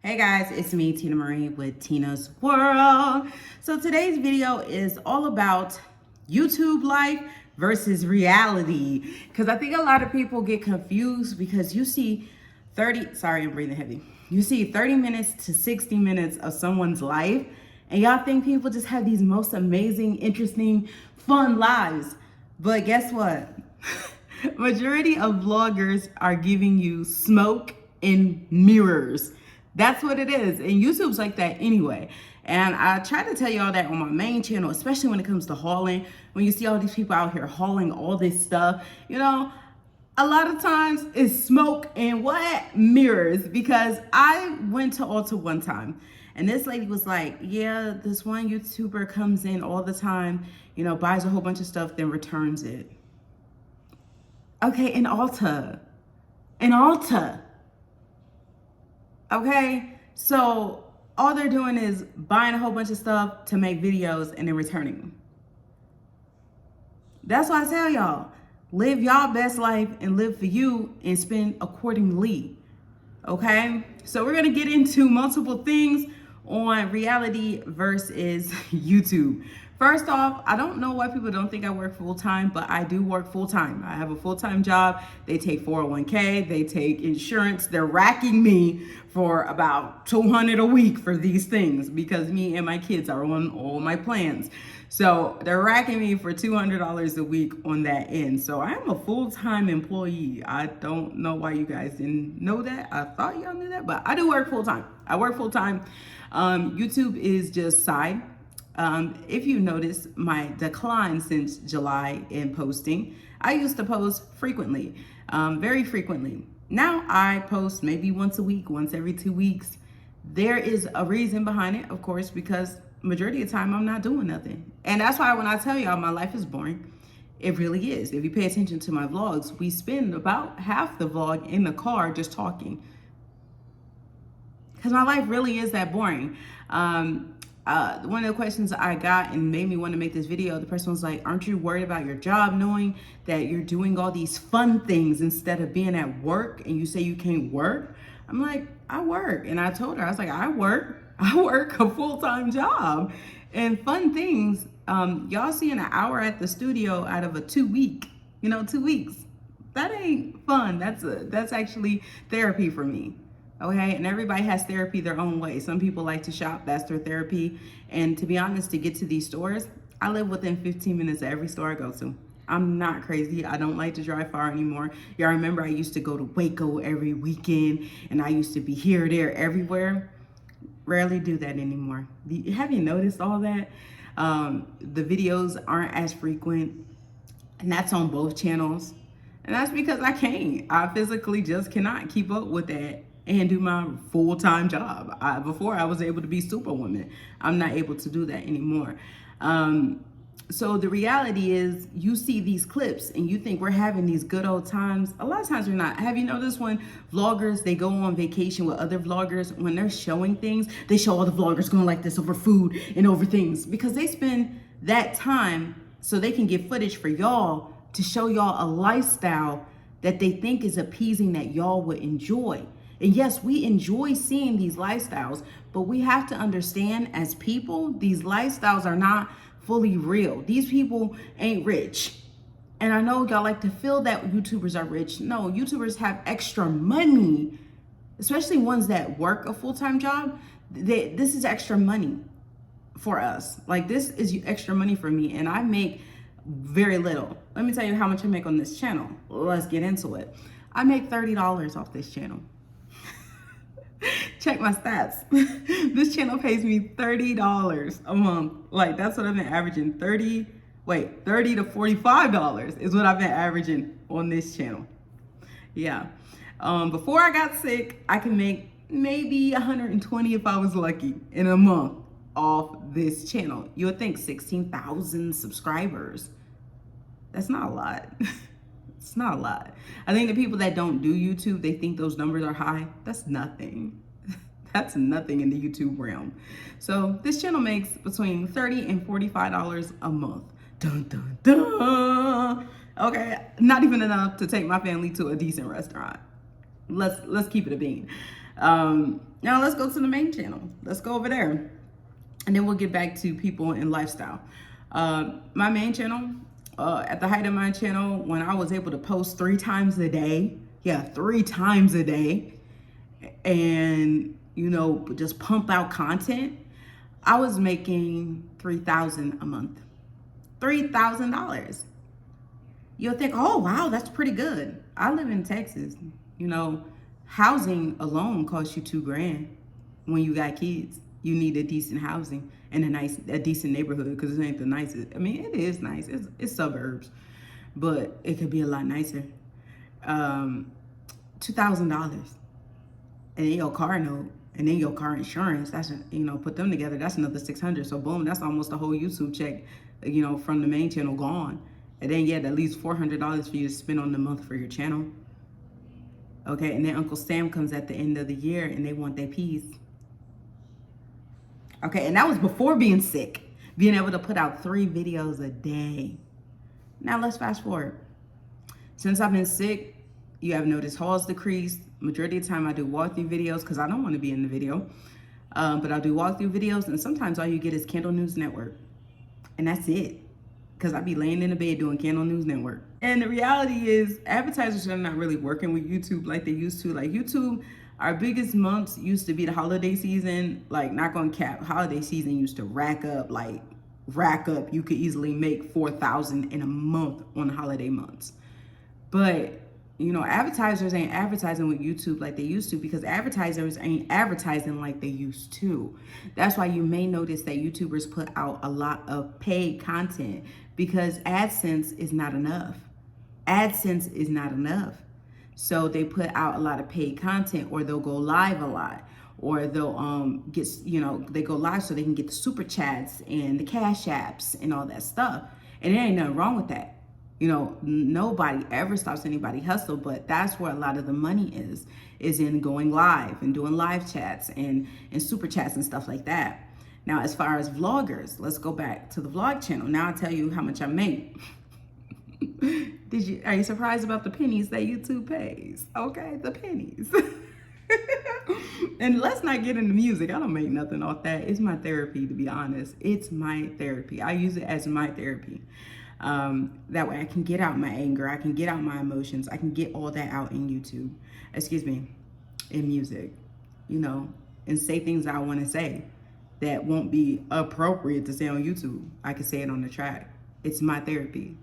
Hey guys, it's me, Tina Marie with Tina's World. So today's video is all about YouTube life versus reality. Because I think a lot of people get confused because you see 30, sorry, I'm breathing heavy. You see 30 minutes to 60 minutes of someone's life, and y'all think people just have these most amazing, interesting, fun lives. But guess what? Majority of vloggers are giving you smoke and mirrors. That's what it is. And YouTube's like that anyway. And I try to tell y'all that on my main channel, especially when it comes to hauling. When you see all these people out here hauling all this stuff, a lot of times it's smoke and what? Mirrors. Because I went to Ulta one time and this lady was like, yeah, this one YouTuber comes in all the time, buys a whole bunch of stuff, then returns it. Okay, in Ulta. Okay, so all they're doing is buying a whole bunch of stuff to make videos and then returning them. That's why I tell y'all, live y'all best life and live for you and spend accordingly. Okay, so we're gonna get into multiple things on reality versus YouTube. First off, I don't know why people don't think I work full-time, but I do work full-time. I have a full-time job. They take 401k, they take insurance. They're racking me for about $200 a week for these things because me and my kids are on all my plans. So they're racking me for $200 a week on that end. So I am a full-time employee. I don't know why you guys didn't know that. I thought y'all knew that, but I do work full-time. I work full-time. YouTube is just side. If you notice my decline since July in posting, I used to post frequently, very frequently. Now I post maybe once a week, once every 2 weeks. There is a reason behind it, of course, because majority of the time I'm not doing nothing. And that's why when I tell y'all my life is boring, it really is. If you pay attention to my vlogs, we spend about half the vlog in the car just talking. Because my life really is that boring. One of the questions I got and made me want to make this video, the person was like, aren't you worried about your job knowing that you're doing all these fun things instead of being at work and you say you can't work? I'm like, I work. And I told her, I was like, I work a full-time job. And fun things, y'all seeing an hour at the studio out of a 2 week, 2 weeks. That ain't fun. That's actually therapy for me. Okay, and everybody has therapy their own way. Some people like to shop, that's their therapy. And to be honest, to get to these stores, I live within 15 minutes of every store I go to. I'm not crazy. I don't like to drive far anymore. Y'all remember I used to go to Waco every weekend and I used to be here, there, everywhere. Rarely do that anymore. Have you noticed all that? The videos aren't as frequent, and that's on both channels. And that's because I can't. I physically just cannot keep up with that and do my full-time job. Before I was able to be Superwoman. I'm not able to do that anymore. So the reality is you see these clips and you think we're having these good old times. A lot of times we're not. Have you noticed when vloggers, they go on vacation with other vloggers, when they're showing things, they show all the vloggers going like this over food and over things because they spend that time so they can get footage for y'all to show y'all a lifestyle that they think is appeasing that y'all would enjoy. And yes, we enjoy seeing these lifestyles, but we have to understand as people, these lifestyles are not fully real. These people ain't rich. And I know y'all like to feel that YouTubers are rich. No, YouTubers have extra money, especially ones that work a full-time job. This is extra money for us. Like this is extra money for me and I make very little. Let me tell you how much I make on this channel. Let's get into it. I make $30 off this channel. Check my stats. This channel pays me $30 a month. Like that's what I've been averaging. $30 to $45 is what I've been averaging on this channel. Yeah. Before I got sick, I can make maybe 120 if I was lucky in a month off this channel. You would think 16,000 subscribers. That's not a lot. It's not a lot. I think the people that don't do YouTube, they think those numbers are high. That's nothing. That's nothing in the YouTube realm. So this channel makes between $30 and $45 a month. Dun, dun, dun. Okay, not even enough to take my family to a decent restaurant. Let's keep it a bean. Now let's go to the main channel. Let's go over there. And then we'll get back to people and lifestyle. My main channel, at the height of my channel, when I was able to post 3 times a day, 3 times a day, and, you know, just pump out content, I was making $3,000 a month. $3,000. You'll think, oh, wow, that's pretty good. I live in Texas. You know, housing alone costs you $2,000 when you got kids. You need a decent housing and a decent neighborhood, because it ain't the nicest. I mean, it is nice. It's suburbs, but it could be a lot nicer. $2,000, and then your car note, and then your car insurance. That's, you know, put them together. That's another $600. So boom, that's almost a whole YouTube check, you know, from the main channel gone. And then at least $400 for you to spend on the month for your channel. Okay, and then Uncle Sam comes at the end of the year and they want their piece. Okay, and that was before being sick, being able to put out 3 videos a day. Now let's fast forward. Since I've been sick, you have noticed hauls decreased. Majority of the time I do walkthrough videos because I don't want to be in the video. But I'll do walkthrough videos, and sometimes all you get is Candle News Network. And that's it. Because I be laying in the bed doing Candle News Network. And the reality is, advertisers are not really working with YouTube like they used to. Like YouTube, our biggest months used to be the holiday season. Like, not gonna cap, holiday season used to rack up. You could easily make $4,000 in a month on holiday months. But, you know, advertisers ain't advertising with YouTube like they used to, because advertisers ain't advertising like they used to. That's why you may notice that YouTubers put out a lot of paid content, because AdSense is not enough. AdSense is not enough. So they put out a lot of paid content, or they'll go live a lot, or they'll get, you know, they go live so they can get the super chats and the cash apps and all that stuff. And there ain't nothing wrong with that. You know, nobody ever stops anybody hustle, but that's where a lot of the money is in going live and doing live chats and super chats and stuff like that. Now, as far as vloggers, let's go back to the vlog channel. Now I'll tell you how much I make. Are you surprised about the pennies that YouTube pays? Okay, the pennies. And let's not get into music. I don't make nothing off that. It's my therapy, to be honest. It's my therapy. I use it as my therapy. That way I can get out my anger, I can get out my emotions, I can get all that out in YouTube, in music, you know, and say things I want to say that won't be appropriate to say on YouTube. I can say it on the track. It's my therapy.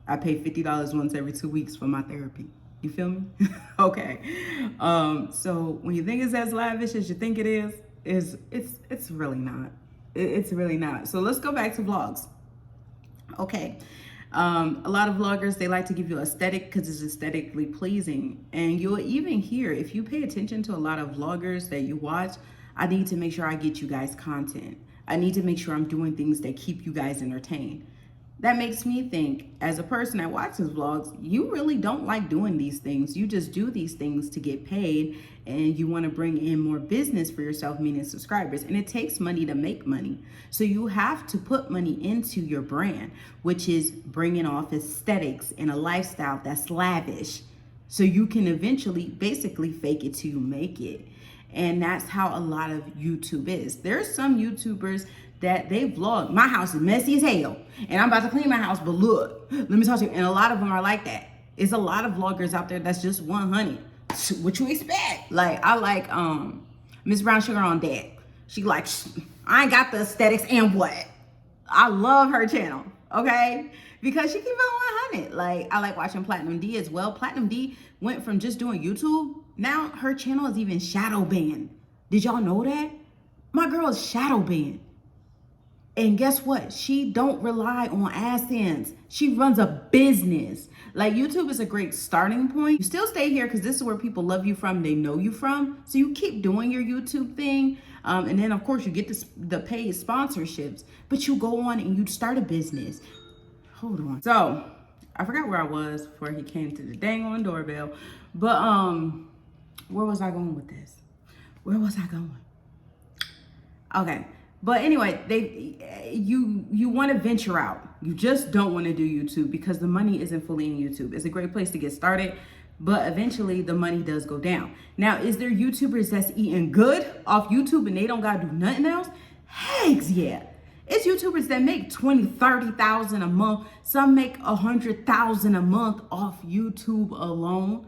I pay $50 once every 2 weeks for my therapy. You feel me? Okay. So when you think it's as lavish as you think it is, it's really not. It's really not. So let's go back to vlogs. Okay. A lot of vloggers, they like to give you aesthetic because it's aesthetically pleasing. And you'll even hear, if you pay attention to a lot of vloggers that you watch, I need to make sure I get you guys content. I need to make sure I'm doing things that keep you guys entertained. That makes me think, as a person that watches vlogs, you really don't like doing these things. You just do these things to get paid, and you want to bring in more business for yourself, meaning subscribers. And it takes money to make money. So you have to put money into your brand, which is bringing off aesthetics and a lifestyle that's lavish. So you can eventually basically fake it till you make it. And that's how a lot of YouTube is. There's some YouTubers that they vlog, my house is messy as hell and I'm about to clean my house, but look, let me talk to you. And a lot of them are like that. It's a lot of vloggers out there that's just 100. What you expect? Like, I like Miss Brown Sugar on Deck. She like, I ain't got the aesthetics and what? I love her channel, okay? Because she keep it 100. Like, I like watching Platinum D as well. Platinum D went from just doing YouTube. Now her channel is even shadow banned. Did y'all know that? My girl is shadow banned. And guess what? She don't rely on AdSense. She runs a business. Like, YouTube is a great starting point. You still stay here because this is where people love you from. They know you from. So you keep doing your YouTube thing. And then, of course, you get the paid sponsorships. But you go on and you start a business. Hold on. So, I forgot where I was before he came to the dang on doorbell. But, where was I going with this? Where was I going? Okay. But anyway, you want to venture out. You just don't want to do YouTube because the money isn't fully in YouTube. It's a great place to get started. but eventually the money does go down. Now, is there YouTubers that's eating good off YouTube and they don't gotta do nothing else? Heck yeah. It's YouTubers that make 20, 30,000 a month. Some make 100,000 a month off YouTube alone.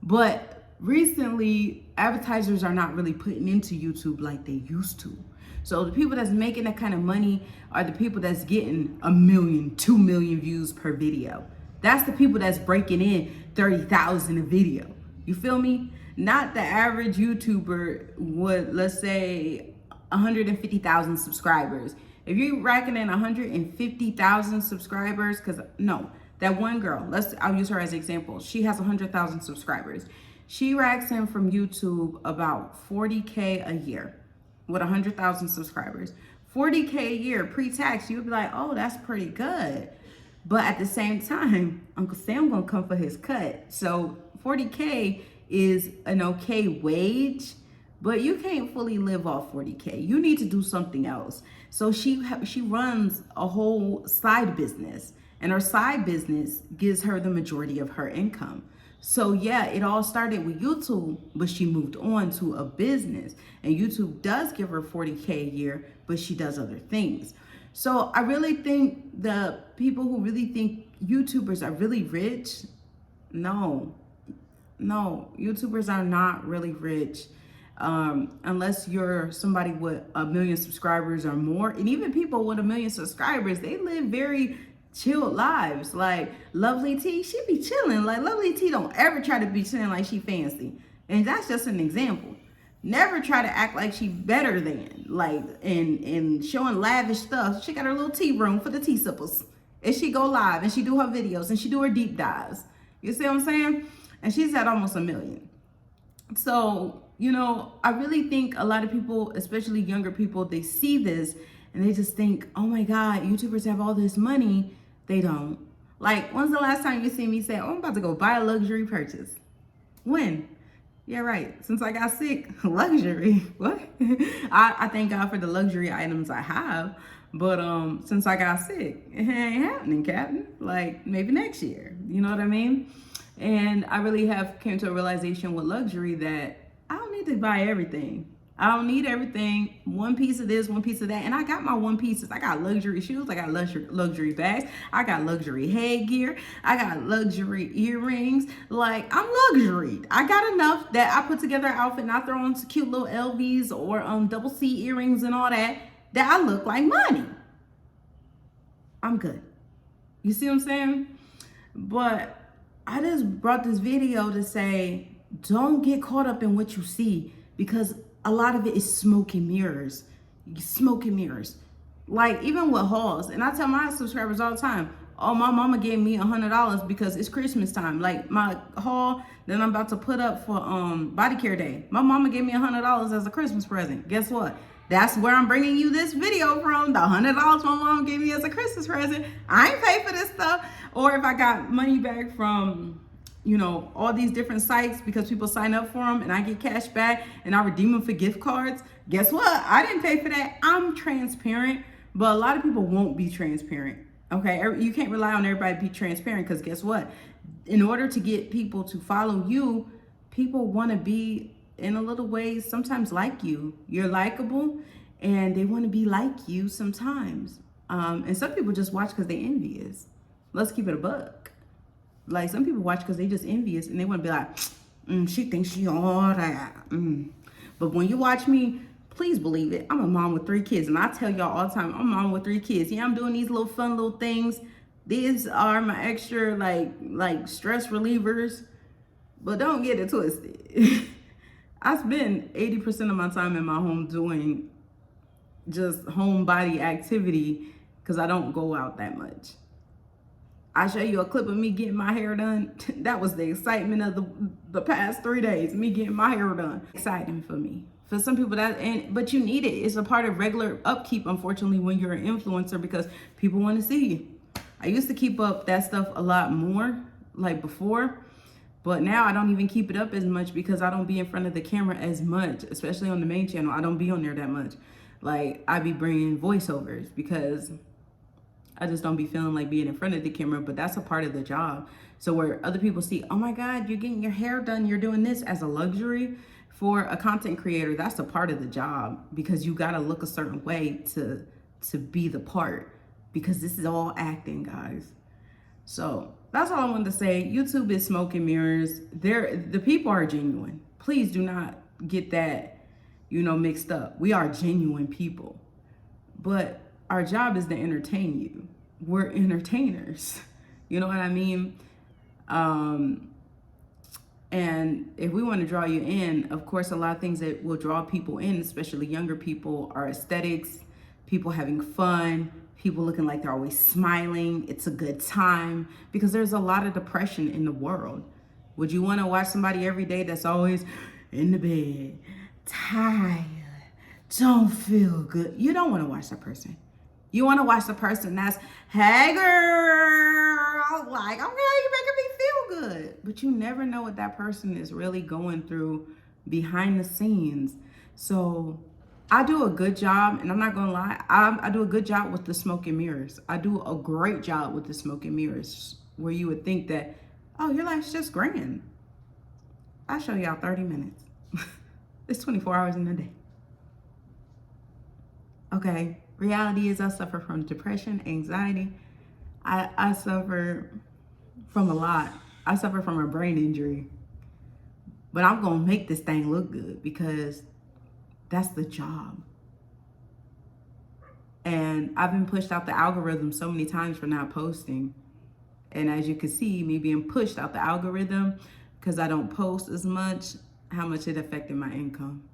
But recently, advertisers are not really putting into YouTube like they used to. So the people that's making that kind of money are the people that's getting 1 million, 2 million views per video. That's the people that's breaking in 30,000 a video. You feel me? Not the average YouTuber would, let's say, 150,000 subscribers. If you're racking in 150,000 subscribers, because no, that one girl, I'll use her as an example. She has 100,000 subscribers. She racks in from YouTube about 40K a year with 100,000 subscribers. 40K a year pre-tax, you'd be like, oh, that's pretty good. But at the same time, Uncle Sam gonna come for his cut. So 40K is an okay wage, but you can't fully live off 40K. You need to do something else. So she runs a whole side business, and her side business gives her the majority of her income. So yeah, it all started with YouTube, but she moved on to a business, and YouTube does give her 40K a year, but she does other things. So I really think the people who really think YouTubers are really rich, no, YouTubers are not really rich. Unless you're somebody with 1 million subscribers or more. And even people with 1 million subscribers, they live very chill lives. Like Lovely T, she be chilling. Like Lovely T don't ever try to be chilling like she fancy. And that's just an example. Never try to act like she better than, like, and showing lavish stuff. She got her little tea room for the tea sippers. And she go live and she do her videos and she do her deep dives. You see what I'm saying? And she's at almost 1 million. So, you know, I really think a lot of people, especially younger people, they see this and they just think, oh my God, YouTubers have all this money. They don't. Like, when's the last time you see me say, oh, I'm about to go buy a luxury purchase? When? Yeah, right. Since I got sick, luxury. What? I thank God for the luxury items I have. But since I got sick, it ain't happening, Captain. Like, maybe next year. You know what I mean? And I really have came to a realization with luxury that I don't need to buy everything. I don't need everything. One piece of this, one piece of that. And I got my one pieces. I got luxury shoes. I got luxury bags. I got luxury headgear. I got luxury earrings. Like, I'm luxury. I got enough that I put together an outfit and I throw on some cute little LVs or double C earrings and all that I look like money. I'm good. You see what I'm saying? But I just brought this video to say, don't get caught up in what you see, because a lot of it is smoke and mirrors. Smoke and mirrors. Like, even with hauls, and I tell my subscribers all the time, oh, my mama gave me $100 because it's Christmas time. Like, my haul that I'm about to put up for body care day, my mama gave me $100 as a Christmas present. Guess what? That's where I'm bringing you this video from. The $100 my mom gave me as a Christmas present. I ain't paid for this stuff. Or if I got money back from, you know, all these different sites because people sign up for them and I get cash back and I redeem them for gift cards. Guess what? I didn't pay for that. I'm transparent, but a lot of people won't be transparent. Okay, you can't rely on everybody to be transparent, because guess what? In order to get people to follow you, people want to be, in a little ways, sometimes like you. You're likable and they want to be like you sometimes. And some people just watch because they're envious. Let's keep it a buck. Like, some people watch because they just envious and they want to be like, she thinks she all that. But when you watch me, please believe it, I'm a mom with 3 kids. And I tell y'all all the time, I'm a mom with 3 kids. Yeah, I'm doing these little fun little things. These are my extra like stress relievers. But don't get it twisted. I spend 80% of my time in my home doing just home body activity because I don't go out that much. I show you a clip of me getting my hair done. That was the excitement of the past 3 days, me getting my hair done. Exciting for me. For some people but you need it. It's a part of regular upkeep, unfortunately, when you're an influencer, because people want to see you. I used to keep up that stuff a lot more, like before. But now I don't even keep it up as much because I don't be in front of the camera as much, especially on the main channel. I don't be on there that much. Like, I be bringing voiceovers because I just don't be feeling like being in front of the camera, but that's a part of the job. So where other people see, oh my God, you're getting your hair done, you're doing this as a luxury, for a content creator, that's a part of the job, because you got to look a certain way to be the part, because this is all acting, guys. So that's all I wanted to say. YouTube is smoke and mirrors. The people are genuine. Please do not get that, mixed up. We are genuine people, but our job is to entertain you. We're entertainers. You know what I mean? And if we want to draw you in, of course, a lot of things that will draw people in, especially younger people, are aesthetics, people having fun, people looking like they're always smiling. It's a good time, because there's a lot of depression in the world. Would you want to watch somebody every day that's always in the bed, tired, don't feel good? You don't want to watch that person. You want to watch the person that's, hey girl, like, okay, you're making me feel good. But you never know what that person is really going through behind the scenes. So I do a good job, and I'm not gonna lie, I do a good job with the smoke and mirrors. I do a great job with the smoke and mirrors, where you would think that, oh, your life's just grand. I'll show y'all 30 minutes. It's 24 hours in a day. Okay, reality is I suffer from depression, anxiety. I suffer from a lot. I suffer from a brain injury. But I'm gonna make this thing look good, because that's the job. And I've been pushed out the algorithm so many times for not posting. And as you can see, me being pushed out the algorithm because I don't post as much, how much it affected my income.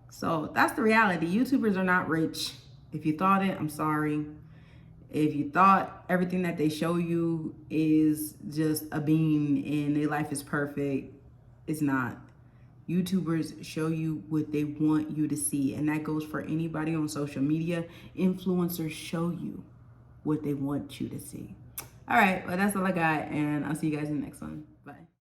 So that's the reality. YouTubers are not rich. If you thought it, I'm sorry. If you thought everything that they show you is just a beam and their life is perfect, it's not. YouTubers show you what they want you to see, and that goes for anybody on social media. Influencers show you what they want you to see. All right, well, that's all I got, and I'll see you guys in the next one. Bye.